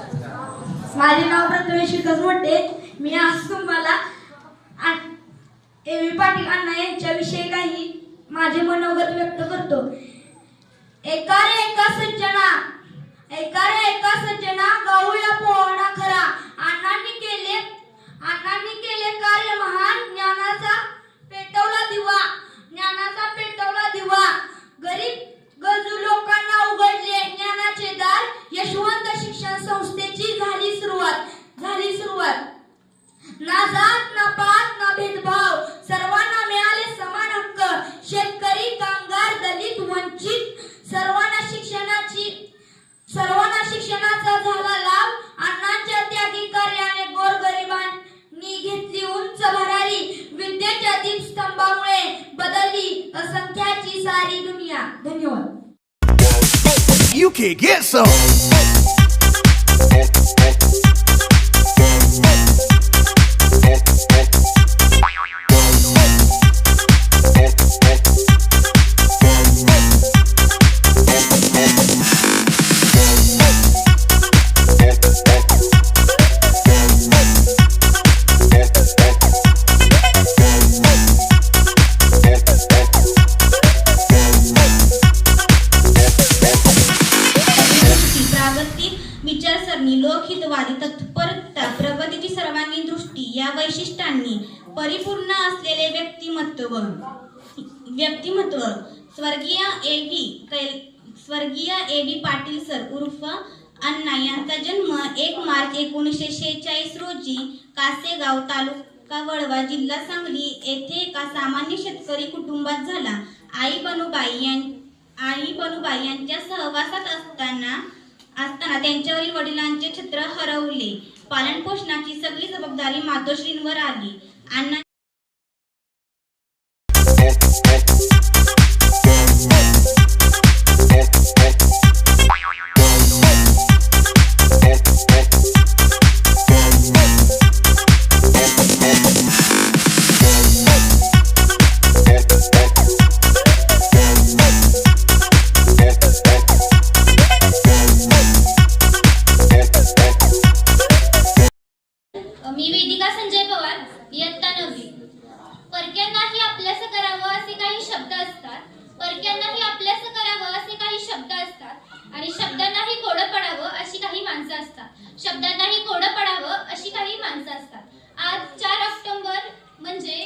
माझे नाव प्रथमेश विकास मोठे. मी आज तुम्हाला ए.व्ही. पाटील अण्णा यांच्याविषयी काही माझे मनोगत व्यक्त करतो. एका रे एका सज्जना गाऊया पोहणा खरा. अण्णांनी केले कार्य महान. ज्ञानाचा पेटवला दिवा. गरीब गरजू लोकांना उघडले ज्ञानाचे दार. यशवंत शिक्षण संस्थेची झाली सुरुवात. ना जात ना पात ना भेदभाव, सर्वांना मिळाले समान हक्क. शेतकरी कामगार दलित वंचित सर्वांना शिक्षणाचा झाला लाभ. अण्णांच्या त्यागी कार्याने गोरगरिबांनी घेतली उंच भरारी. विद्येच्या दीपस्तंभामुळे बदलली असंख्याची सारी दुनिया. धन्यवाद. You can get some. विचारसरणी, लोकहितवादी तत्परता, प्रगतीची सर्वांगीण दृष्टी या वैशिष्ट्यांनी परिपूर्ण असलेले व्यक्तिमत्व स्वर्गीय ए.व्ही. पाटील सर उर्फ अण्णा यांचा जन्म 1 मार्च 1946 रोजी कासेगाव, तालुका वाळवा, जिल्हा सांगली येथे एका सामान्य शेतकरी कुटुंबात झाला. आई बनुबाई यांच्या सहवासात असताना त्यांच्यावरील वडिलांचे छत्र हरवले. पालनपोषणाची सगळी जबाबदारी मातोश्रींवर आली. अण्णा संजय पवार, इयत्ता 9वी. परक्यांनाही आपल्यास करावं असे काही शब्द असतात. परक्यांनाही आपल्यास करावं असे काही शब्द असतात आणि शब्दांनाही कोडं पडावं अशी काही माणसं असतात. शब्दांनाही कोडं पडावं अशी काही माणसं असतात. आज 4 ऑक्टोबर म्हणजे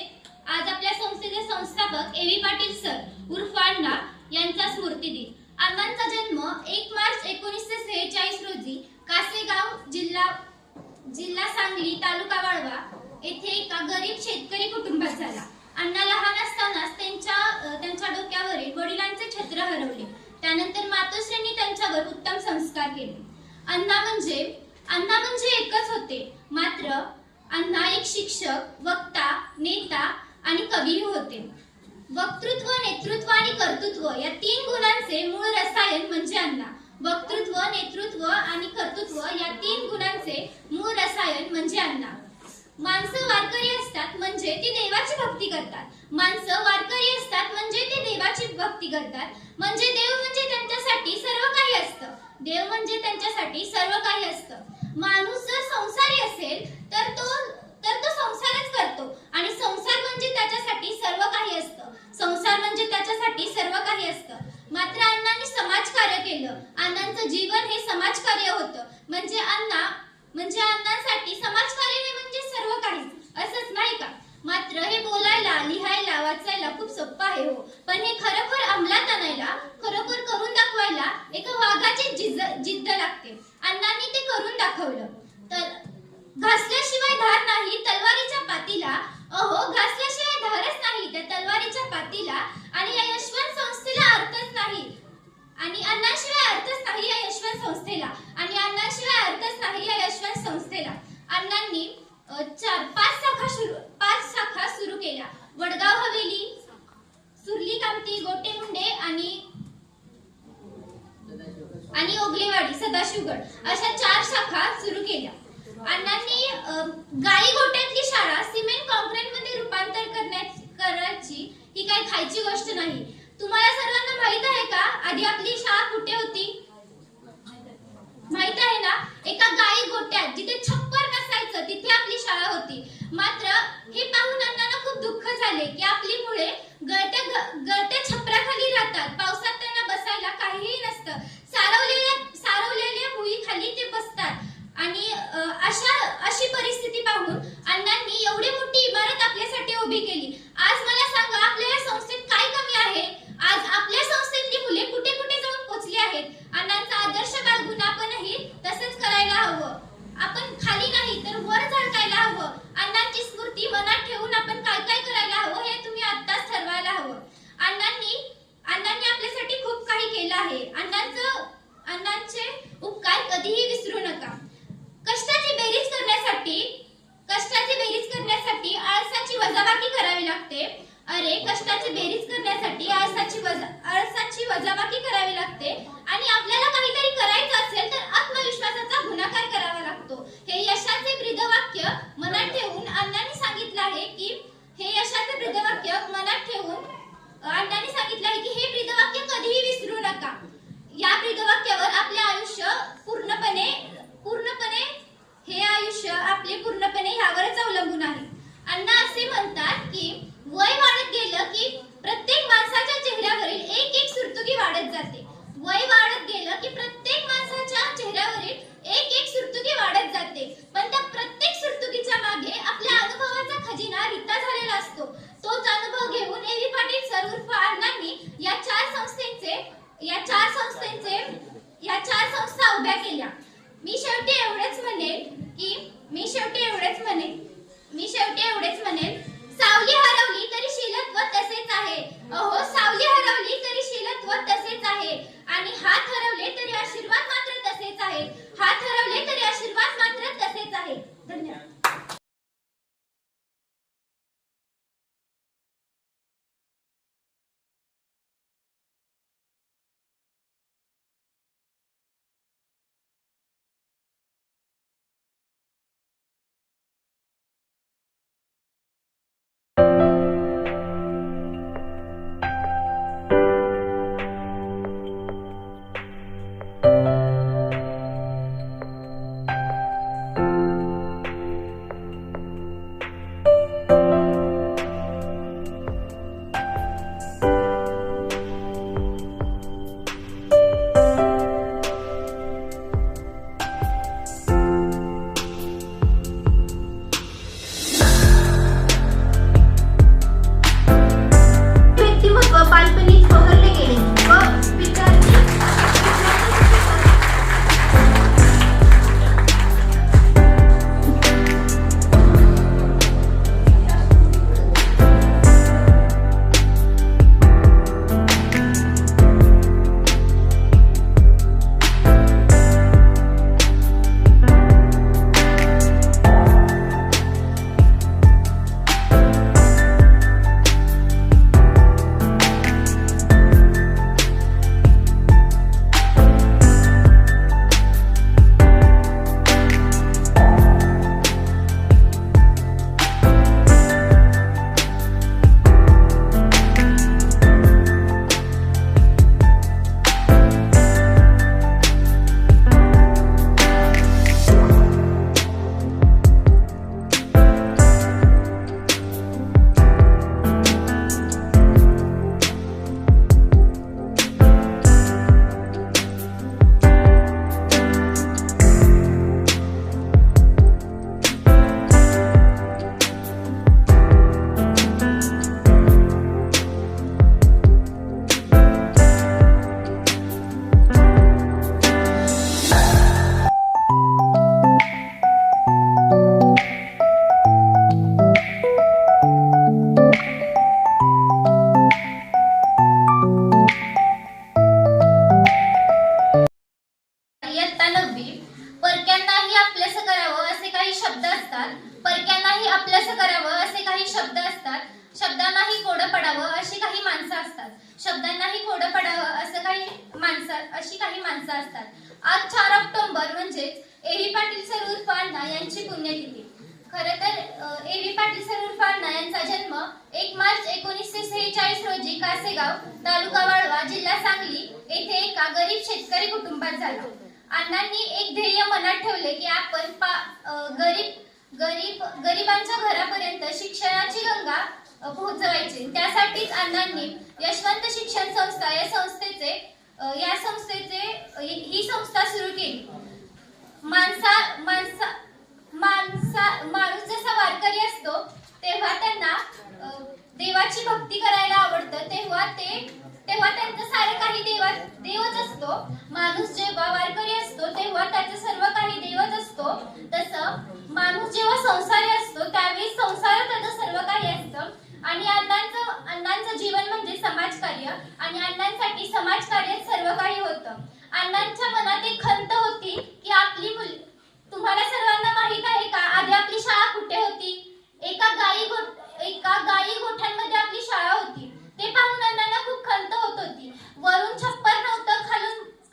आज आपल्या संस्थेचे संस्थापक ए.व्ही. पाटील सर उर्फ अण्णा यांचा स्मृती दिन. अण्णांचा जन्म 1 मार्च 1946 रोजी कासेगाव, जिल्हा सांगली, तालुका वाळवा येथे एका गरीब शेतकरी कुटुंबात झाला. अण्णा लहान असतानाच त्यांच्या डोक्यावरील वडिलांचे छत्र हरवले. त्यानंतर मातोश्रींनी त्यांच्यावर उत्तम संस्कार केले. अण्णा म्हणजे एकच होते. मात्र अण्णा एक शिक्षक, वक्ता, नेता आणि कवी होते. वक्तृत्व, नेतृत्व आणि कर्तृत्व या 3 गुणांचे मूळ रसायन म्हणजे अण्णा. वक्तृत्व, नेतृत्व आणि कर्तृत्व या 3 गुणांचे मूळ रसायन म्हणजे अण्णा. माणसं वारकरी असतात म्हणजे ते देवाची भक्ती करतात. म्हणजे देव म्हणजे त्यांच्यासाठी सर्व काही असतं. माणूस जर संसारी असेल तर तो संसारच करतो आणि संसार म्हणजे त्याच्यासाठी सर्व काही असतं. मात्र अण्णांनी समाजकार्य केलं. अण्णांचं जीवन हे समाजकार्य होतं. म्हणजे अण्णांसाठी समाजकार्य हे म्हणजे सर्व काही असंच नाही का? मात्र हे बोलायला, लिहायला, वाचायला खूप सोपं आहे हो. पण हे खरोखर अंमलात आणायला, खरोखर करून दाखवायला एका वाघाची जिद्द लागते. अण्णांनी ते करून दाखवलं. तर घासल्याशिवाय धार नाही तलवारीच्या पातीला. घासल्याशिवाय धारच नाही त्या तलवारीच्या पातीला. आणि या यशवंत संस्थेला अर्थच नाही. आणि अण्णांशिवाय अर्थच नाही या यशवंत संस्थेला. अण्णांनी 5 शाखा सुरू केल्या. वडगाव हवेली, सुरली कामती, गोटेमुंडे आणि ओगलेवाडी, सदाशिवगड अशा 4 शाखा सुरू केल्या. अण्णांनी गाई गोट्यातली शाळा सिमेंट कॉन्क्रीटमध्ये रूपांतर करायची ही काही खायची गोष्ट नाही. तुम्हाला सर्वांना माहित आहे का आधी आपली शाळा कुठे होती? माहित आहे ना, एका गाई गोट्यात जिथे छप्पर नसायचं तिथे आपली शाळा होती. मात्र हे पाहून अण्णांना खूप दुःख झाले की आपली मुले गळत्या छपराखाली राहतात. पावसात त्यांना बसायला काहीही नसतं. सारवलेल्या भुईखाली ते बसतात. आणि अशी परिस्थिती पाहून अण्णांनी एवढी मोठी इमारत आपल्यासाठी उभी केली. आज मला सांगा, आपल्या या संस्थेत काय कमी आहे? आज आपल्या संस्थेतली मुले कुठे कुठे जाऊन पोहोचली आहेत. अण्णांचा आदर्श बाळगून आपणही तसंच करायला हवं. आपण खाली नाही तर वर झळकायला हवं. अण्णांची स्मृती मनात ठेवून आपण काय काय करायला हवं हे तुम्ही आत्ताच ठरवायला हवं. अण्णांनी आपल्यासाठी खूप काही केलं आहे. अण्णांचे उपकार कधीही विसरू नका. कष्टाची बेरीज करण्यासाठी आळसाची वजाबाकी करावी लागते. अरे, कष्टाची बेरीज करण्यासाठी आळसाची वजाबाकी करावी लागते. आणि आपल्याला काहीतरी करायचं असेल तर आत्मविश्वासाचा गुणाकार करावा लागतो. हे यशाचे ब्रीदवाक्य मनात ठेवून अण्णांनी सांगितलं आहे की हे ब्रीदवाक्य कधीही विसरू नका. या ब्रीदवाक्यावर आपले आयुष्य पूर्णपणे ह्यावरच अवलंबून आहे. अण्णा असे म्हणतात की वय वाढत गेलं की प्रत्येक माणसाच्या चेहऱ्यावरील एक एक सुरतुकी वाढत जाते. पण त्या प्रत्येक सुरतुकीच्या मागे आपल्या अनुभवाचा खजिना रित्ता झालेला असतो. तोच अनुभव घेऊन एव्ही पाटील सर उर्फ अण्णांनी या चार संस्था उभ्या केल्या. मी शेवटी एवढेच म्हणेन, सावली हरवली तरी शीलत्व तसेच आहे. अहो, सावली हरवली तरी शीलत्व तसेच आहे. आणि हात हरवले तरी आशीर्वाद मात्र तसेच आहे. धन्यवाद. शब्दांनाही कोडं पडावं अशी काही माणसं असतात. आज 4 ऑक्टोबर म्हणजेच एव्ही पाटील सर उर्फ अण्णा यांची पुण्यतिथी. खरं तर एव्ही पाटील सर उर्फ अण्णा यांचा जन्म 1 मार्च 1946 रोजी कासेगाव, तालुका वाळवा, जिल्हा सांगली येथे एका गरीब शेतकरी कुटुंबात झाला. अण्णांनी एक ध्येय मनात ठेवले की आपण गरिबांच्या घरापर्यंत शिक्षणाची गंगा पोहोचवायची. त्यासाठीच अण्णांनी यशवंत शिक्षण संस्था ही संस्था सुरू केली. माणूस जसा वारकरी असतो तेव्हा त्यांना देवाची भक्ती करायला आवडतं, तेव्हा त्यांचं सारं काही देवच असतो. माणूस जेव्हा वारकरी असतो तेव्हा त्याचं सर्व काही देवच असतो. तसं माणूस जेव्हा संसारी असतो त्यावेळी संसारात त्याचं सर्व काही असतं. आणि अण्णांचं जीवन म्हणजे समाजकार्य आणि अण्णांसाठी समाजकार्यात सर्व काही होतं. अण्णांच्या मनात एक खंत होती की आपली मुले, तुम्हाला सर्वांना माहित आहे का आधी आपली शाळा कुठे होती? एका गाई गोठ्यांमध्ये आपली शाळा होती. ते पाहून अण्णांना खूप खंत होत होती. वरून छप्पर नव्हतं,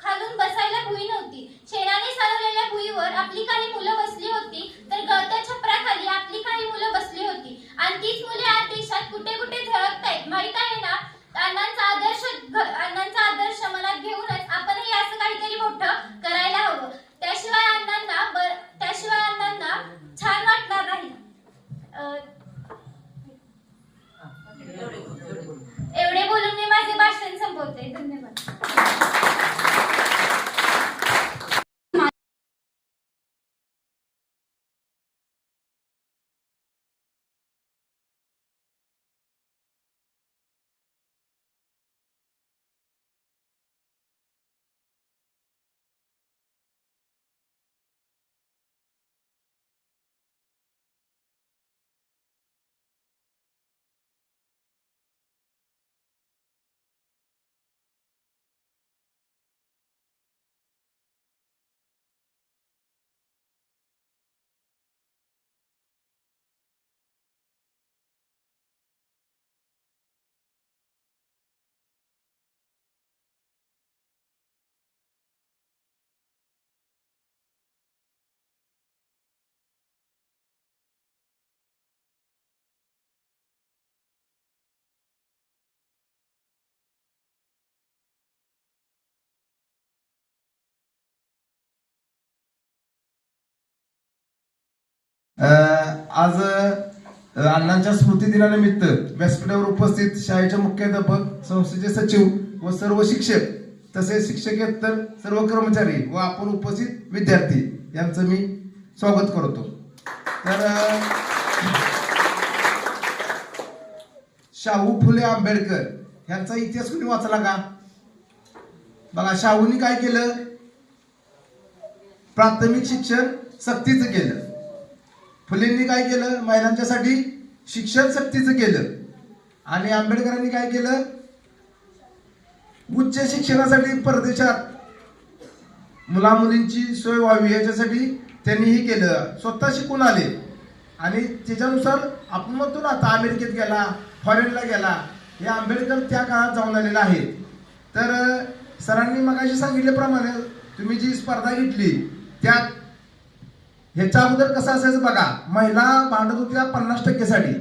खालून बसायला भुई नव्हती. शेणाने सारवलेल्या भुईवर आपली काही मुलं बसली होती, तर गळत्या छपराखाली आपली काही मुलं बसली होती. आणि तीच मुले आज देशात कुठे कुठे झळकतायत, माहित आहे ना? अण्णांचा आदर्श मनात घेऊनच आपणही असं काहीतरी मोठं करायला हवं. त्याशिवाय अण्णांना छान वाटणार नाही. एवढे बोलून मी माझे भाषण संपवते. धन्यवाद. आज अण्णांच्या स्मृती दिनानिमित्त व्यासपीठावर उपस्थित शाळेचे मुख्याध्यापक, संस्थेचे सचिव व सर्व शिक्षक, तसेच शिक्षकेतर सर्व कर्मचारी व आपण उपस्थित विद्यार्थी यांचं मी स्वागत करतो. तर शाहू फुले आंबेडकर यांचा इतिहास कोणी वाचला का? बघा, शाहूंनी काय केलं? प्राथमिक शिक्षण सक्तीचं केलं. फुलेंनी काय केलं? महिलांच्यासाठी शिक्षण सक्तीचं केलं. आणि आंबेडकरांनी काय केलं? उच्च शिक्षणासाठी परदेशात मुला मुलींची सोय व्हावी याच्यासाठी त्यांनीही केलं. स्वतः शिकून आले आणि त्याच्यानुसार आपण म्हणतो ना, आता अमेरिकेत गेला, फॉरेनला गेला, हे आंबेडकर त्या काळात जाऊन आलेले आहेत. तर सरांनी मगाशी सांगितल्याप्रमाणे तुम्ही जी स्पर्धा घेतली त्यात ह्याच्या अगोदर कसं असायचं बघा, महिला भांडत होत्या 50% साठी,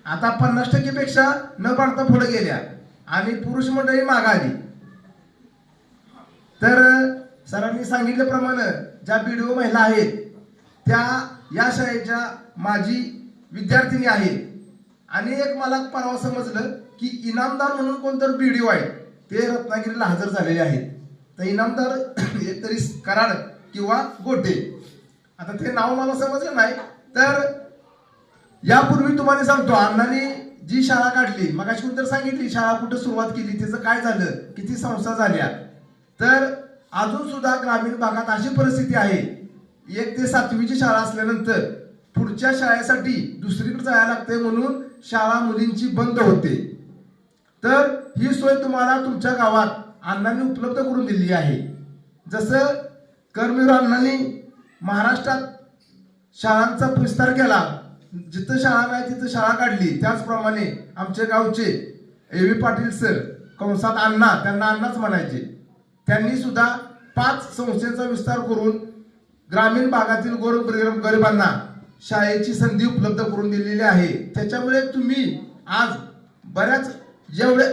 आता 50% पेक्षा न भांडता पुढे गेल्या आणि पुरुष मंडळी मागे आली. तर सरांनी सांगितल्याप्रमाणे ज्या बीडीओ महिला आहेत त्या या शाळेच्या माजी विद्यार्थिनी आहेत. आणि एक मला परवा समजलं की इनामदार म्हणून कोणतर बीडीओ आहे ते रत्नागिरीला हजर झालेले आहेत. तर इनामदार एकतरी कराड किंवा गोटे, आता ते नाव मला समजलं नाही. तर यापूर्वी तुम्हाला सांगतो, अण्णांनी जी शाळा काढली, मगाशी कोणतर सांगितली शाळा कुठं सुरुवात केली, त्याचं काय झालं, किती संस्था झाल्या. तर अजून सुद्धा ग्रामीण भागात अशी परिस्थिती आहे, 1 ते 7वीची शाळा असल्यानंतर पुढच्या शाळेसाठी दुसरीकडे जायला लागते, म्हणून शाळा मुलींची बंद होते. तर ही सोय तुम्हाला तुमच्या गावात अण्णांनी उपलब्ध करून दिली आहे. जसं कर्मवीर अण्णांनी महाराष्ट्रात शाळांचा विस्तार केला, जिथं शाळा नाही तिथं शाळा काढली, त्याचप्रमाणे आमच्या गावचे ए.व्ही. पाटील सर, कंसात अण्णा, त्यांना अण्णाच म्हणायचे, त्यांनी सुद्धा 5 संस्थांचा विस्तार करून ग्रामीण भागातील गरिबांना शाळेची संधी उपलब्ध करून दिलेली आहे. त्याच्यामुळे तुम्ही आज बऱ्याच जेवढे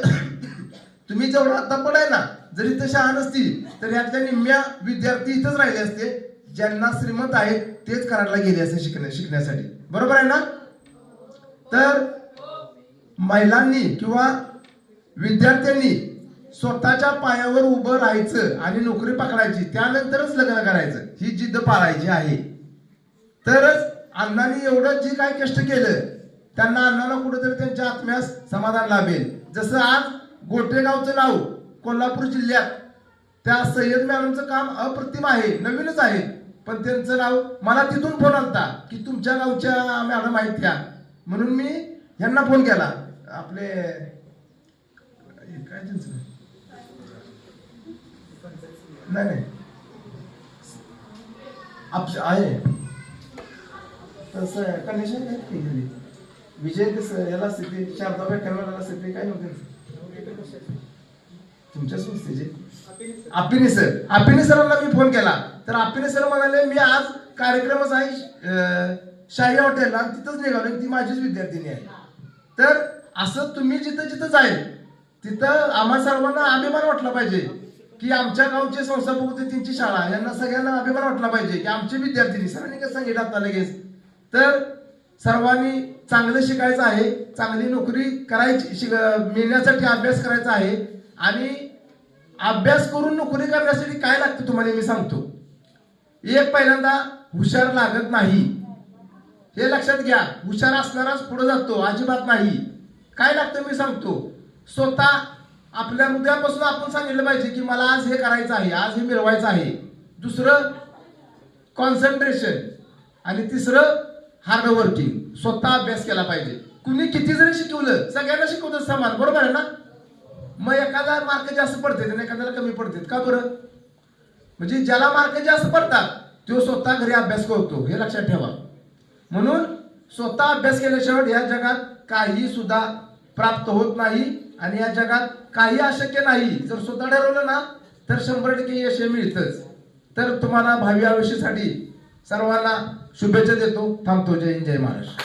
तुम्ही जेवढं आता पडाय ना जरी इथं शाळा नसती तर ह्यातल्या निम्म्या विद्यार्थी इथंच राहिले असते. ज्यांना श्रीमंत आहेत तेच कराडला गेले असते शिकण्यासाठी. बरोबर आहे ना? तर महिलांनी किंवा विद्यार्थ्यांनी स्वतःच्या पायावर उभं राहायचं आणि नोकरी पकडायची, त्यानंतरच लग्न करायचं, ही जिद्द पाळायची आहे. तरच अण्णांनी एवढं जे काही कष्ट केलं त्यांना अण्णांना कुठेतरी त्यांच्या आत्म्यास समाधान लाभेल. जसं आज गोटेगावचं नाव कोल्हापूर जिल्ह्यात त्या सय्यद मॅडमचं काम अप्रतिम आहे, नवीनच आहे, पण त्यांचं नाव मला तिथून फोन आलता की तुमच्या गावच्या मॅडम आहेत त्या, म्हणून मी यांना फोन केला. आपले काय त्यांचं नाही आहे तसं कंडिशन नाही विजय याला स्थिती शारदा व्याख्यानाला स्थिती काय नव्हते तुमच्या संस्थेचे आपिनी सरांना मी फोन केला तर आपिनी सर म्हणाले मी आज कार्यक्रमच आहे शाही हॉटेलला, तिथंच निघालो, ती माझीच विद्यार्थिनी आहे. तर असं तुम्ही जिथं जिथं जाईल तिथं आम्हा सर्वांना अभिमान वाटला पाहिजे की आमच्या गावचे संस्थापक होते त्यांची शाळा, यांना सगळ्यांना अभिमान वाटला पाहिजे की आमची विद्यार्थिनी. सरांनी कसं सांगितलं आता लगेच, तर सर्वांनी चांगलं शिकायचं आहे, चांगली नोकरी करायची, मिळण्यासाठी अभ्यास करायचा आहे. आणि अभ्यास करून नोकरी करण्यासाठी काय लागतं तुम्हाला मी सांगतो. एक पहिल्यांदा हुशार लागत नाही, हे लक्षात घ्या. हुशार असणाराच पुढे जातो, अजिबात नाही. काय लागतं मी सांगतो. स्वतः आपल्या उद्यापासून आपण सांगितलं पाहिजे की मला आज हे करायचं आहे, आज हे मिळवायचं आहे. दुसरं कॉन्सन्ट्रेशन आणि तिसरं हार्ड वर्किंग. स्वतः अभ्यास केला पाहिजे. कुणी किती जरी शिकवलं सगळ्यांना शिकवतं समान, बरोबर आहे ना? मग एखादा मार्क जास्त पडते आणि एखाद्याला कमी पडते, का बरं? म्हणजे ज्याला मार्क जास्त पडतात तो स्वतः घरी अभ्यास करतो, हे लक्षात ठेवा. म्हणून स्वतः अभ्यास केल्याशिवाय या जगात काही सुद्धा प्राप्त होत नाही आणि या जगात काही अशक्य नाही. जर स्वतः ठरवलं ना तर 100% यश मिळतंच. तर तुम्हाला भावी आयुष्यासाठी सर्वांना शुभेच्छा देतो. थांबतो. जय हिंद, जय महाराष्ट्र.